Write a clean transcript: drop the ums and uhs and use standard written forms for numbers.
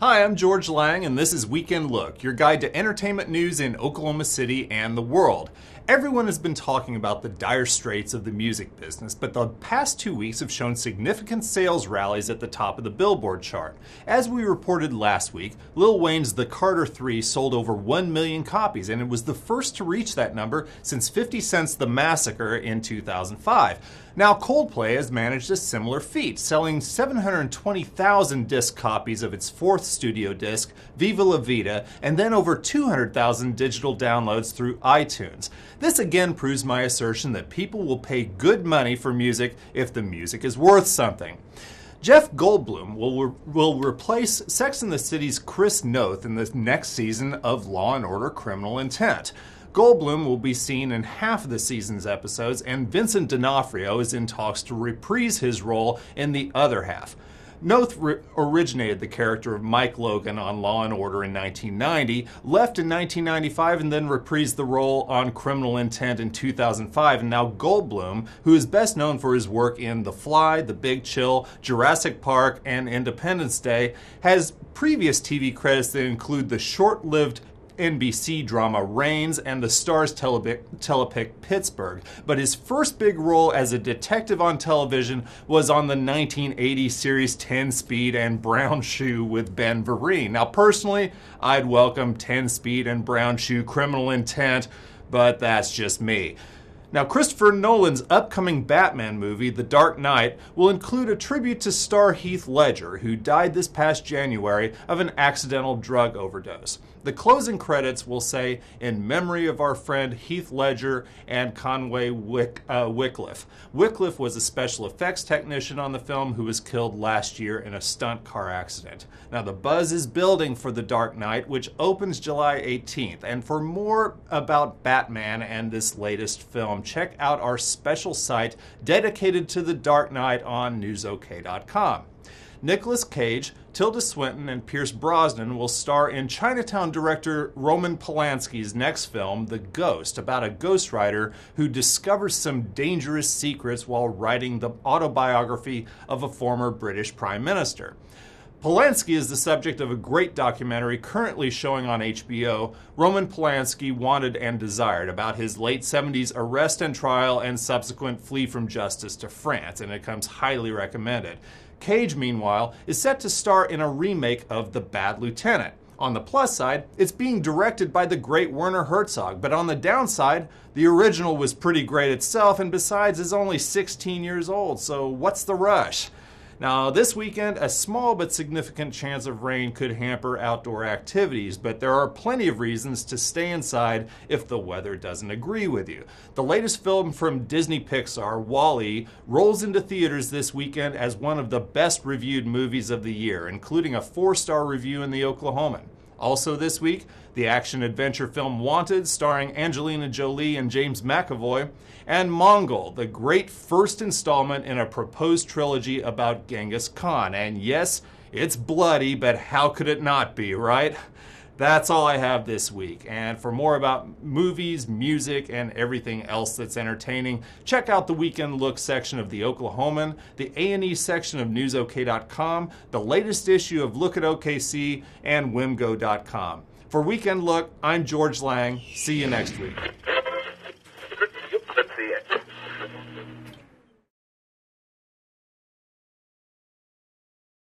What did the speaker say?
Hi, I'm George Lang, and this is Weekend Look, your guide to entertainment news in Oklahoma City and the world. Everyone has been talking about the dire straits of the music business, but the past 2 weeks have shown significant sales rallies at the top of the Billboard chart. As we reported last week, Lil Wayne's The Carter 3 sold over 1 million copies, and it was the first to reach that number since 50 Cent's The Massacre in 2005. Now, Coldplay has managed a similar feat, selling 720,000 disc copies of its fourth studio disc, Viva La Vida, and then over 200,000 digital downloads through iTunes. This again proves my assertion that people will pay good money for music if the music is worth something. Jeff Goldblum will replace Sex and the City's Chris Noth in the next season of Law & Order: Criminal Intent. Goldblum will be seen in half of the season's episodes, and Vincent D'Onofrio is in talks to reprise his role in the other half. Noth originated the character of Mike Logan on Law & Order in 1990, left in 1995, and then reprised the role on Criminal Intent in 2005. And now Goldblum, who is best known for his work in The Fly, The Big Chill, Jurassic Park, and Independence Day, has previous TV credits that include the short-lived NBC drama Reigns and the Starz telepic Pittsburgh, but his first big role as a detective on television was on the 1980 series 10 Speed and Brown Shoe with Ben Vereen. Now personally, I'd welcome 10 Speed and Brown Shoe: Criminal Intent, but that's just me. Now, Christopher Nolan's upcoming Batman movie, The Dark Knight, will include a tribute to star Heath Ledger, who died this past January of an accidental drug overdose. The closing credits will say, "In memory of our friend Heath Ledger and Conway Wycliffe." Wycliffe was a special effects technician on the film who was killed last year in a stunt car accident. Now, the buzz is building for The Dark Knight, which opens July 18th. And for more about Batman and this latest film, check out our special site dedicated to The Dark Knight on newsok.com. Nicolas Cage, Tilda Swinton, and Pierce Brosnan will star in Chinatown director Roman Polanski's next film, The Ghost, about a ghostwriter who discovers some dangerous secrets while writing the autobiography of a former British Prime Minister. Polanski is the subject of a great documentary currently showing on HBO, Roman Polanski Wanted and Desired, about his late 70s arrest and trial and subsequent flee from justice to France, and it comes highly recommended. Cage, meanwhile, is set to star in a remake of The Bad Lieutenant. On the plus side, it's being directed by the great Werner Herzog, but on the downside, the original was pretty great itself, and besides is only 16 years old, so what's the rush? Now, this weekend, a small but significant chance of rain could hamper outdoor activities, but there are plenty of reasons to stay inside if the weather doesn't agree with you. The latest film from Disney Pixar, WALL-E, rolls into theaters this weekend as one of the best reviewed movies of the year, including a 4-star review in the Oklahoman. Also this week, the action-adventure film Wanted, starring Angelina Jolie and James McAvoy, and Mongol, the great first installment in a proposed trilogy about Genghis Khan. And yes, it's bloody, but how could it not be, right? That's all I have this week. And for more about movies, music, and everything else that's entertaining, check out the Weekend Look section of the Oklahoman, the A&E section of newsok.com, the latest issue of Look at OKC, and wimgo.com. For Weekend Look, I'm George Lang. See you next week.